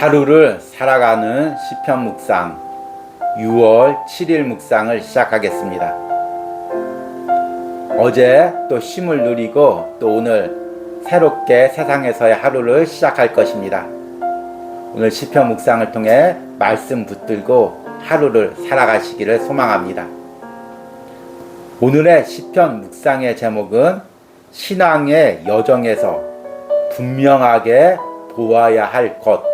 하루를 살아가는 시편 묵상 6월 7일 묵상을 시작하겠습니다. 어제 또 쉼을 누리고 또 오늘 새롭게 세상에서의 하루를 시작할 것입니다. 오늘 시편 묵상을 통해 말씀 붙들고 하루를 살아가시기를 소망합니다. 오늘의 시편 묵상의 제목은 신앙의 여정에서 분명하게 보아야 할 것입니다.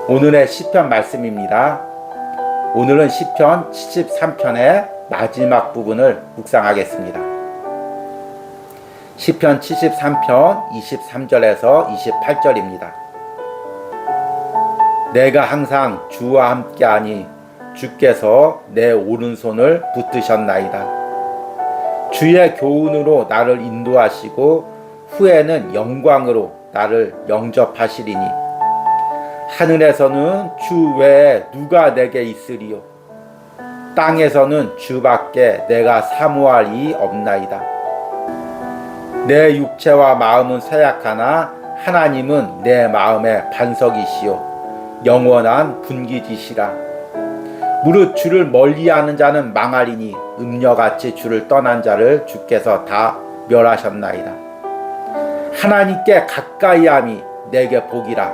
오늘의 시편 말씀입니다. 오늘은 시편 73편의 마지막 부분을 묵상하겠습니다. 시편 73편 23절에서 28절입니다. 내가 항상 주와 함께하니 주께서 내 오른손을 붙드셨나이다. 주의 교훈으로 나를 인도하시고 후에는 영광으로 나를 영접하시리니 하늘에서는 주 외에 누가 내게 있으리요 땅에서는 주밖에 내가 사모할 이 없나이다. 내 육체와 마음은 쇠약하나 하나님은 내 마음의 반석이시요 영원한 분기지시라. 무릇 주를 멀리하는 자는 망하리니 음녀같이 주를 떠난 자를 주께서 다 멸하셨나이다. 하나님께 가까이함이 내게 복이라.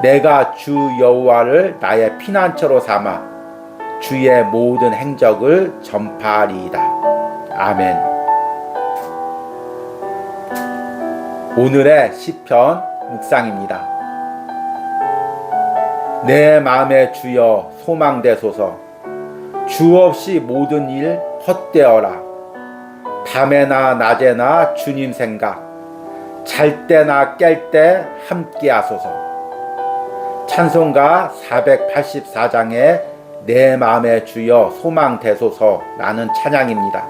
내가 주 여호와를 나의 피난처로 삼아 주의 모든 행적을 전파하리이다. 아멘. 오늘의 시편 묵상입니다. 내 마음의 주여 소망되소서. 주 없이 모든 일 헛되어라. 밤에나 낮에나 주님 생각, 잘 때나 깰 때 함께 하소서. 찬송가 484장에 내 마음의 주여 소망되소서라는 찬양입니다.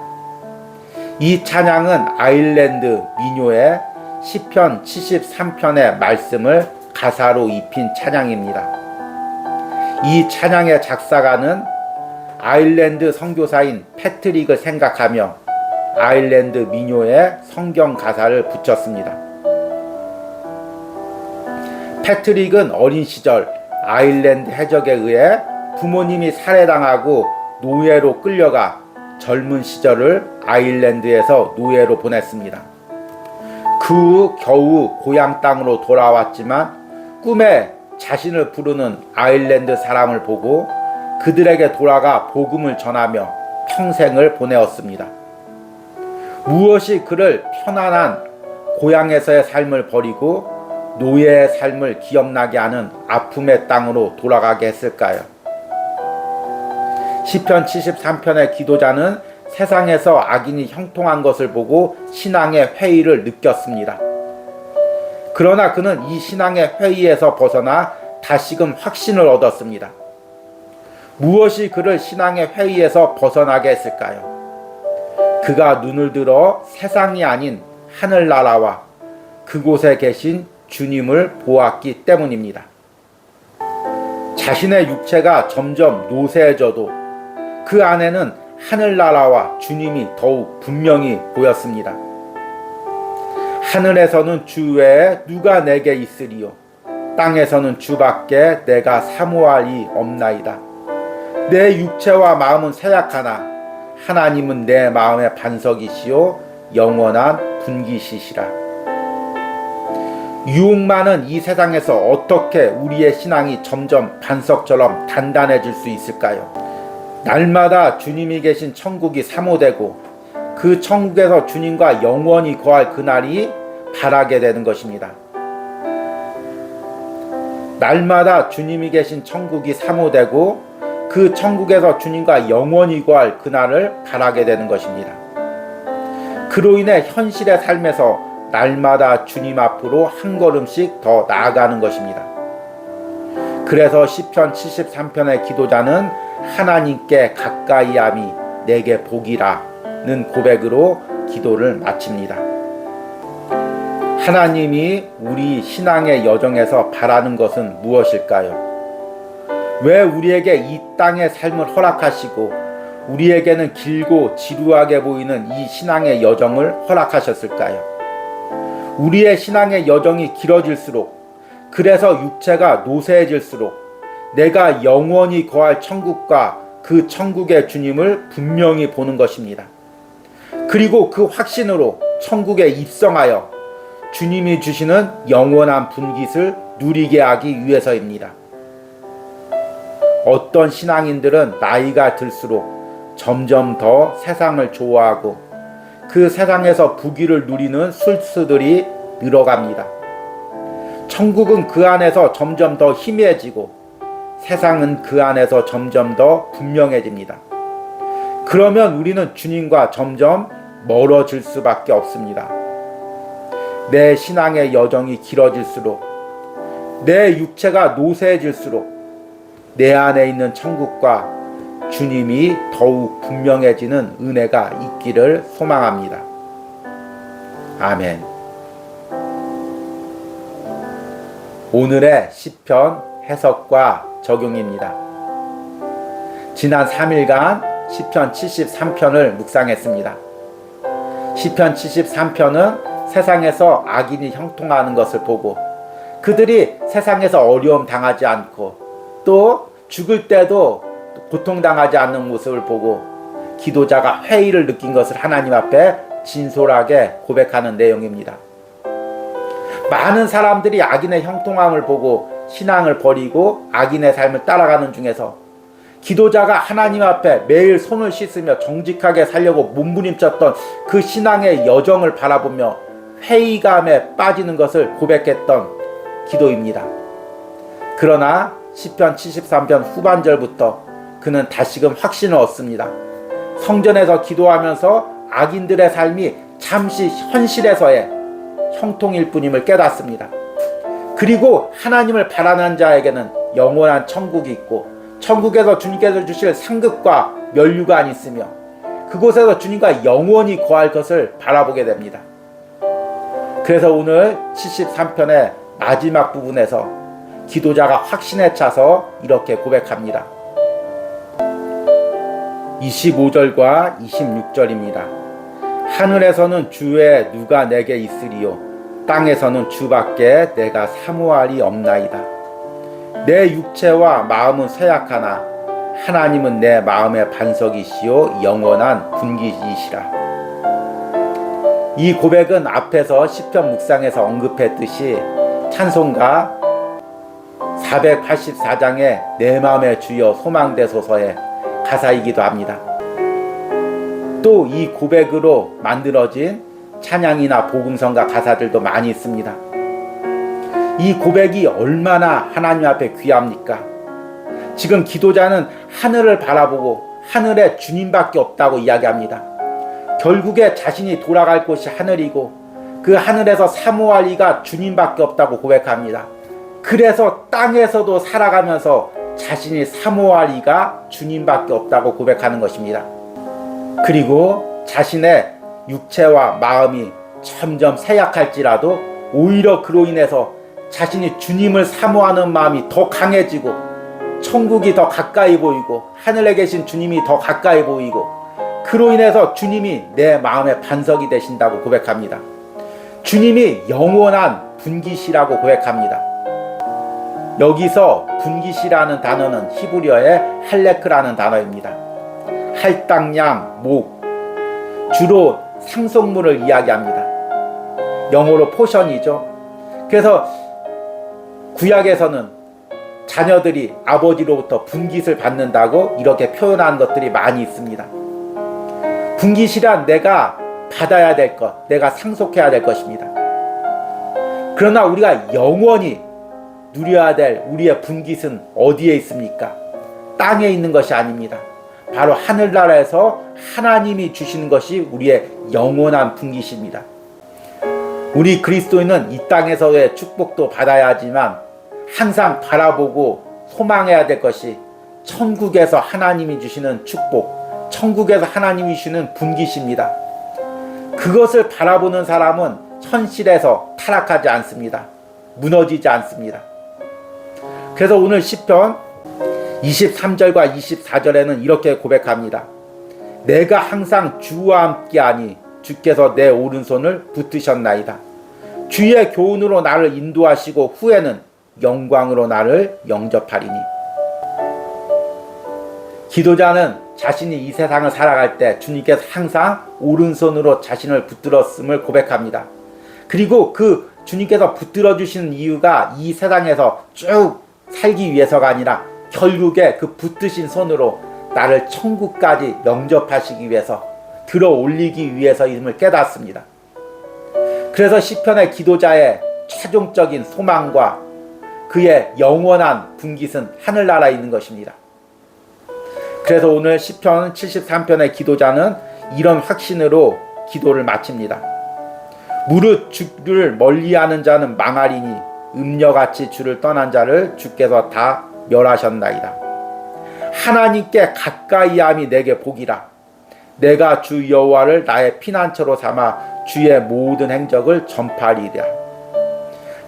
이 찬양은 아일랜드 민요의 시편 73편의 말씀을 가사로 입힌 찬양입니다. 이 찬양의 작사가는 아일랜드 선교사인 패트릭을 생각하며 아일랜드 민요에 성경 가사를 붙였습니다. 패트릭은 어린 시절 아일랜드 해적에 의해 부모님이 살해당하고 노예로 끌려가 젊은 시절을 아일랜드에서 노예로 보냈습니다. 그 후 겨우 고향 땅으로 돌아왔지만 꿈에 자신을 부르는 아일랜드 사람을 보고 그들에게 돌아가 복음을 전하며 평생을 보내었습니다. 무엇이 그를 편안한 고향에서의 삶을 버리고 노예의 삶을 기억나게 하는 아픔의 땅으로 돌아가게 했을까요? 시편 73편의 기도자는 세상에서 악인이 형통한 것을 보고 신앙의 회의를 느꼈습니다. 그러나 그는 이 신앙의 회의에서 벗어나 다시금 확신을 얻었습니다. 무엇이 그를 신앙의 회의에서 벗어나게 했을까요? 그가 눈을 들어 세상이 아닌 하늘나라와 그곳에 계신 주님을 보았기 때문입니다. 자신의 육체가 점점 노쇠해져도 그 안에는 하늘나라와 주님이 더욱 분명히 보였습니다. 하늘에서는 주 외에 누가 내게 있으리요 땅에서는 주밖에 내가 사모할 이 없나이다. 내 육체와 마음은 쇠약하나 하나님은 내 마음의 반석이시요 영원한 분기시시라. 유혹 많은 이 세상에서 어떻게 우리의 신앙이 점점 반석처럼 단단해질 수 있을까요? 날마다 주님이 계신 천국이 사모되고 그 천국에서 주님과 영원히 거할 그날이 바라게 되는 것입니다. 날마다 주님이 계신 천국이 사모되고 그 천국에서 주님과 영원히 거할 그날을 바라게 되는 것입니다. 그로 인해 현실의 삶에서 날마다 주님 앞으로 한 걸음씩 더 나아가는 것입니다. 그래서 시편 73편의 기도자는 하나님께 가까이함이 내게 복이라는 고백으로 기도를 마칩니다. 하나님이 우리 신앙의 여정에서 바라는 것은 무엇일까요? 왜 우리에게 이 땅의 삶을 허락하시고 우리에게는 길고 지루하게 보이는 이 신앙의 여정을 허락하셨을까요? 우리의 신앙의 여정이 길어질수록 그래서 육체가 노쇠해질수록 내가 영원히 거할 천국과 그 천국의 주님을 분명히 보는 것입니다. 그리고 그 확신으로 천국에 입성하여 주님이 주시는 영원한 분깃을 누리게 하기 위해서입니다. 어떤 신앙인들은 나이가 들수록 점점 더 세상을 좋아하고 그 세상에서 부귀를 누리는 술수들이 늘어갑니다. 천국은 그 안에서 점점 더 희미해지고 세상은 그 안에서 점점 더 분명해집니다. 그러면 우리는 주님과 점점 멀어질 수밖에 없습니다. 내 신앙의 여정이 길어질수록, 내 육체가 노쇠해질수록 내 안에 있는 천국과 주님이 더욱 분명해지는 은혜가 있기를 소망합니다. 아멘. 오늘의 시편 해석과 적용입니다. 지난 3일간 시편 73편을 묵상했습니다. 시편 73편은 세상에서 악인이 형통하는 것을 보고 그들이 세상에서 어려움 당하지 않고 또 죽을 때도 고통당하지 않는 모습을 보고 기도자가 회의를 느낀 것을 하나님 앞에 진솔하게 고백하는 내용입니다. 많은 사람들이 악인의 형통함을 보고 신앙을 버리고 악인의 삶을 따라가는 중에서 기도자가 하나님 앞에 매일 손을 씻으며 정직하게 살려고 몸부림쳤던 그 신앙의 여정을 바라보며 회의감에 빠지는 것을 고백했던 기도입니다. 그러나 시편 73편 후반절부터 그는 다시금 확신을 얻습니다. 성전에서 기도하면서 악인들의 삶이 잠시 현실에서의 형통일 뿐임을 깨닫습니다. 그리고 하나님을 바라는 자에게는 영원한 천국이 있고 천국에서 주님께서 주실 상급과 면류관이 있으며 그곳에서 주님과 영원히 거할 것을 바라보게 됩니다. 그래서 오늘 73편의 마지막 부분에서 기도자가 확신에 차서 이렇게 고백합니다. 25절과 26절입니다. 하늘에서는 주 외에 누가 내게 있으리요 땅에서는 주밖에 내가 사모할이 없나이다. 내 육체와 마음은 쇠약하나 하나님은 내 마음의 반석이시요 영원한 분깃이시라. 이 고백은 앞에서 시편 묵상에서 언급했듯이 찬송가 484장의 내 마음의 주여 소망되소서의 가사이기도 합니다. 또 이 고백으로 만들어진 찬양이나 복음성가 가사들도 많이 있습니다. 이 고백이 얼마나 하나님 앞에 귀합니까? 지금 기도자는 하늘을 바라보고 하늘에 주님밖에 없다고 이야기합니다. 결국에 자신이 돌아갈 곳이 하늘이고 그 하늘에서 사모할 이가 주님밖에 없다고 고백합니다. 그래서 땅에서도 살아가면서 자신이 사모할 이가 주님밖에 없다고 고백하는 것입니다. 그리고 자신의 육체와 마음이 점점 쇠약할지라도 오히려 그로 인해서 자신이 주님을 사모하는 마음이 더 강해지고 천국이 더 가까이 보이고 하늘에 계신 주님이 더 가까이 보이고 그로 인해서 주님이 내 마음의 반석이 되신다고 고백합니다. 주님이 영원한 분깃이라고 고백합니다. 여기서 분깃이라는 단어는 히브리어의 할레크라는 단어입니다. 할당량, 목, 주로 상속물을 이야기합니다. 영어로 포션이죠. 그래서 구약에서는 자녀들이 아버지로부터 분깃을 받는다고 이렇게 표현한 것들이 많이 있습니다. 분깃이란 내가 받아야 될 것, 내가 상속해야 될 것입니다. 그러나 우리가 영원히 누려야 될 우리의 분깃은 어디에 있습니까? 땅에 있는 것이 아닙니다. 바로 하늘나라에서 하나님이 주시는 것이 우리의 영원한 분깃입니다. 우리 그리스도인은 이 땅에서의 축복도 받아야 하지만 항상 바라보고 소망해야 될 것이 천국에서 하나님이 주시는 축복, 천국에서 하나님이 주시는 분깃입니다. 그것을 바라보는 사람은 현실에서 타락하지 않습니다. 무너지지 않습니다. 그래서 오늘 시편 23절과 24절에는 이렇게 고백합니다. 내가 항상 주와 함께하니 주께서 내 오른손을 붙드셨나이다. 주의 교훈으로 나를 인도하시고 후에는 영광으로 나를 영접하리니. 기도자는 자신이 이 세상을 살아갈 때 주님께서 항상 오른손으로 자신을 붙들었음을 고백합니다. 그리고 그 주님께서 붙들어 주시는 이유가 이 세상에서 쭉 살기 위해서가 아니라 결국에 그 붙드신 손으로 나를 천국까지 영접하시기 위해서, 들어 올리기 위해서임을 깨닫습니다. 그래서 시편의 기도자의 최종적인 소망과 그의 영원한 분깃은 하늘나라에 있는 것입니다. 그래서 오늘 시편 73편의 기도자는 이런 확신으로 기도를 마칩니다. 무릇 주를 멀리하는 자는 망하리니 음녀같이 주를 떠난 자를 주께서 다 멸하셨나이다. 하나님께 가까이함이 내게 복이라. 내가 주 여호와를 나의 피난처로 삼아 주의 모든 행적을 전파하리라.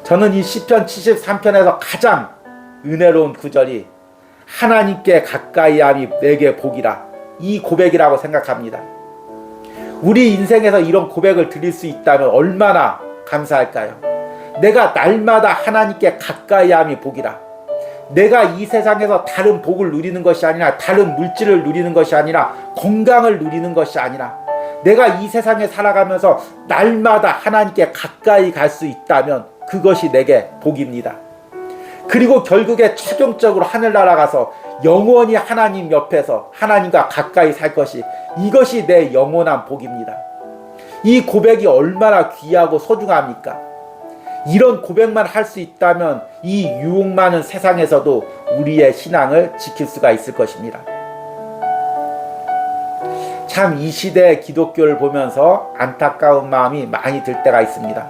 저는 이 시편 73편에서 가장 은혜로운 구절이 하나님께 가까이함이 내게 복이라, 이 고백이라고 생각합니다. 우리 인생에서 이런 고백을 드릴 수 있다면 얼마나 감사할까요? 내가 날마다 하나님께 가까이함이 복이라. 내가 이 세상에서 다른 복을 누리는 것이 아니라, 다른 물질을 누리는 것이 아니라, 건강을 누리는 것이 아니라, 내가 이 세상에 살아가면서 날마다 하나님께 가까이 갈 수 있다면 그것이 내게 복입니다. 그리고 결국에 최종적으로 하늘나라 가서 영원히 하나님 옆에서 하나님과 가까이 살 것이, 이것이 내 영원한 복입니다. 이 고백이 얼마나 귀하고 소중합니까? 이런 고백만 할 수 있다면 이 유혹 많은 세상에서도 우리의 신앙을 지킬 수가 있을 것입니다. 참 이 시대의 기독교를 보면서 안타까운 마음이 많이 들 때가 있습니다.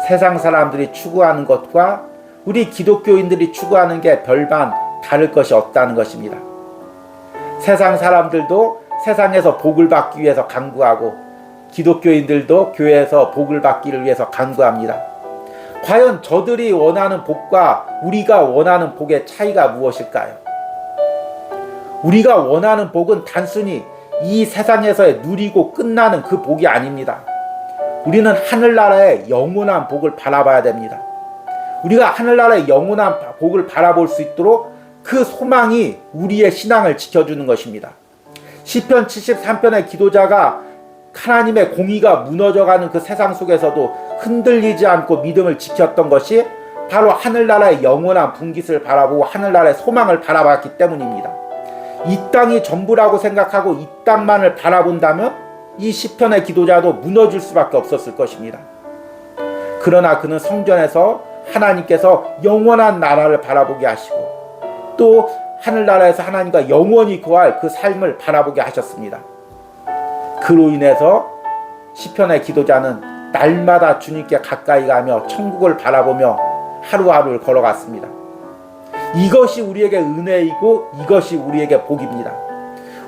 세상 사람들이 추구하는 것과 우리 기독교인들이 추구하는 게 별반 다를 것이 없다는 것입니다. 세상 사람들도 세상에서 복을 받기 위해서 간구하고, 기독교인들도 교회에서 복을 받기를 위해서 간구합니다. 과연 저들이 원하는 복과 우리가 원하는 복의 차이가 무엇일까요? 우리가 원하는 복은 단순히 이 세상에서의 누리고 끝나는 그 복이 아닙니다. 우리는 하늘나라의 영원한 복을 바라봐야 됩니다. 우리가 하늘나라의 영원한 복을 바라볼 수 있도록 그 소망이 우리의 신앙을 지켜주는 것입니다. 시편 73편의 기도자가 하나님의 공의가 무너져가는 그 세상 속에서도 흔들리지 않고 믿음을 지켰던 것이 바로 하늘나라의 영원한 분깃을 바라보고 하늘나라의 소망을 바라봤기 때문입니다. 이 땅이 전부라고 생각하고 이 땅만을 바라본다면 이 시편의 기도자도 무너질 수밖에 없었을 것입니다. 그러나 그는 성전에서 하나님께서 영원한 나라를 바라보게 하시고, 또 하늘나라에서 하나님과 영원히 거할 그 삶을 바라보게 하셨습니다. 그로 인해서 시편의 기도자는 날마다 주님께 가까이 가며 천국을 바라보며 하루하루를 걸어갔습니다. 이것이 우리에게 은혜이고 이것이 우리에게 복입니다.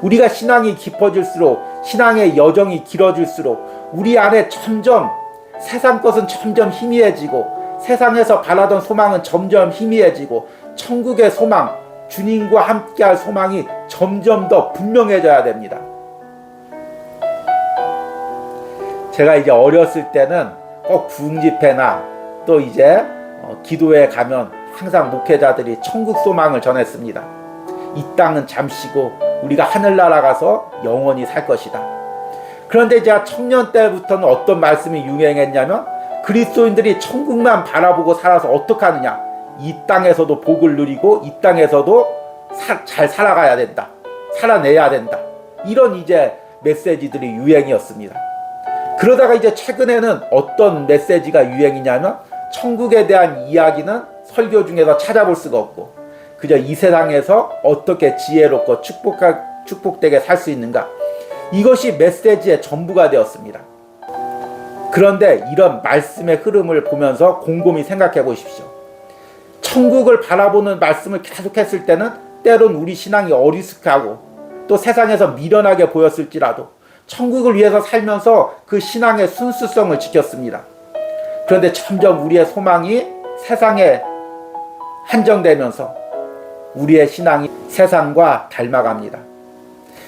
우리가 신앙이 깊어질수록, 신앙의 여정이 길어질수록 우리 안에 점점 세상 것은 점점 희미해지고, 세상에서 바라던 소망은 점점 희미해지고, 천국의 소망, 주님과 함께할 소망이 점점 더 분명해져야 됩니다. 제가 이제 어렸을 때는 꼭 구흥집회나 또 이제 기도회 가면 항상 목회자들이 천국 소망을 전했습니다. 이 땅은 잠시고 우리가 하늘나라 가서 영원히 살 것이다. 그런데 제가 청년 때부터는 어떤 말씀이 유행했냐면, 그리스도인들이 천국만 바라보고 살아서 어떡하느냐, 이 땅에서도 복을 누리고 이 땅에서도 잘 살아가야 된다, 살아내야 된다, 이런 이제 메시지들이 유행이었습니다. 그러다가 이제 최근에는 어떤 메시지가 유행이냐면, 천국에 대한 이야기는 설교 중에서 찾아볼 수가 없고 그저 이 세상에서 어떻게 지혜롭고 축복되게 살 수 있는가, 이것이 메시지의 전부가 되었습니다. 그런데 이런 말씀의 흐름을 보면서 곰곰이 생각해 보십시오. 천국을 바라보는 말씀을 계속했을 때는 때론 우리 신앙이 어리숙하고 또 세상에서 미련하게 보였을지라도 천국을 위해서 살면서 그 신앙의 순수성을 지켰습니다. 그런데 점점 우리의 소망이 세상에 한정되면서 우리의 신앙이 세상과 닮아갑니다.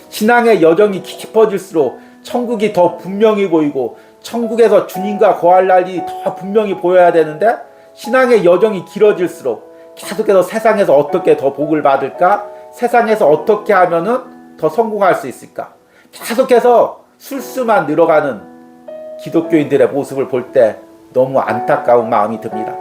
신앙의 여정이 깊어질수록 천국이 더 분명히 보이고 천국에서 주님과 거할 날이 더 분명히 보여야 되는데, 신앙의 여정이 길어질수록 계속해서 세상에서 어떻게 더 복을 받을까? 세상에서 어떻게 하면은 더 성공할 수 있을까? 계속해서 술수만 늘어가는 기독교인들의 모습을 볼 때 너무 안타까운 마음이 듭니다.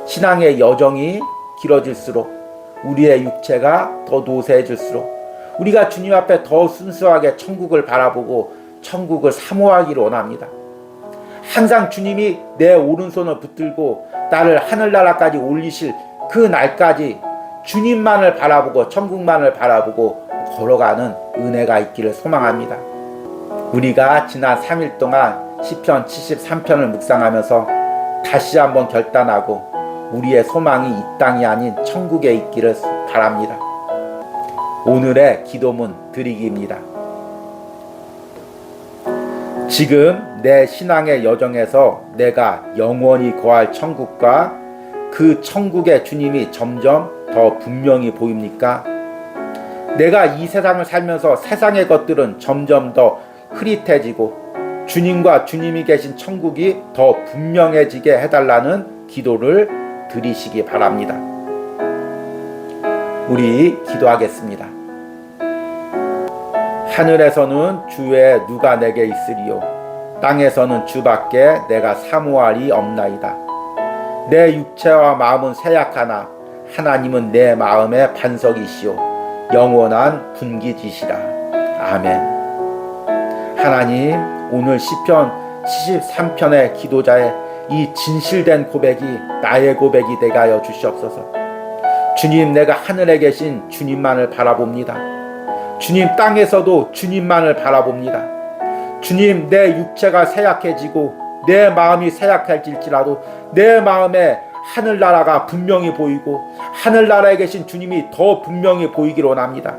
신앙의 여정이 길어질수록 우리의 육체가 더 노쇠해질수록 우리가 주님 앞에 더 순수하게 천국을 바라보고 천국을 사모하기를 원합니다. 항상 주님이 내 오른손을 붙들고 나를 하늘나라까지 올리실 그 날까지 주님만을 바라보고 천국만을 바라보고 걸어가는 은혜가 있기를 소망합니다. 우리가 지난 3일 동안 시편 73편을 묵상하면서 다시 한번 결단하고 우리의 소망이 이 땅이 아닌 천국에 있기를 바랍니다. 오늘의 기도문 드리기입니다. 지금 내 신앙의 여정에서 내가 영원히 거할 천국과 그 천국의 주님이 점점 더 분명히 보입니까? 내가 이 세상을 살면서 세상의 것들은 점점 더 흐릿해지고 주님과 주님이 계신 천국이 더 분명해지게 해달라는 기도를 드리시기 바랍니다. 우리 기도하겠습니다. 하늘에서는 주의 누가 내게 있으리요 땅에서는 주밖에 내가 사모할이 없나이다. 내 육체와 마음은 쇠약하나 하나님은 내 마음의 반석이시오 영원한 분기지시라. 아멘. 하나님, 오늘 시편 73편의 기도자의 이 진실된 고백이 나의 고백이 되게 하여 주시옵소서. 주님, 내가 하늘에 계신 주님만을 바라봅니다. 주님, 땅에서도 주님만을 바라봅니다. 주님, 내 육체가 쇠약해지고 내 마음이 쇠약해질지라도 내 마음에 하늘나라가 분명히 보이고 하늘나라에 계신 주님이 더 분명히 보이기를 원합니다.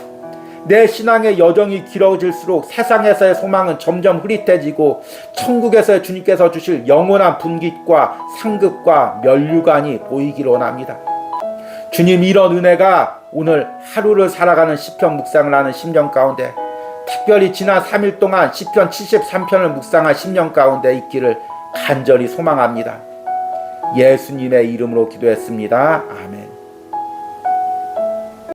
내 신앙의 여정이 길어질수록 세상에서의 소망은 점점 흐릿해지고 천국에서의 주님께서 주실 영원한 분깃과 상급과 면류관이 보이기를 원합니다. 주님, 이런 은혜가 오늘 하루를 살아가는 시편 묵상을 하는 심령 가운데, 특별히 지난 3일 동안 시편 73편을 묵상한 심령 가운데 있기를 간절히 소망합니다. 예수님의 이름으로 기도했습니다. 아멘.